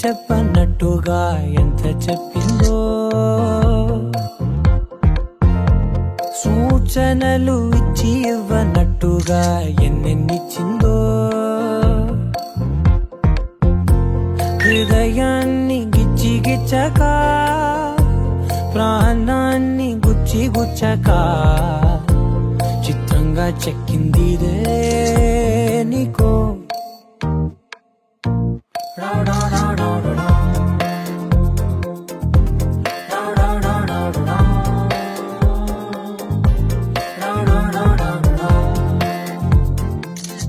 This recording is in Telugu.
చెప్పన్నట్టుగా ఎంత చెప్పిందో, సూచనలు ఇచ్చి ఇవ్వనట్టుగా ఎన్నెన్నిచ్చిందో, హృదయాన్ని గిచ్చి గిచ్చక ప్రాణాన్ని గుచ్చి గుచ్చక చిత్రంగా చెక్కిందిదే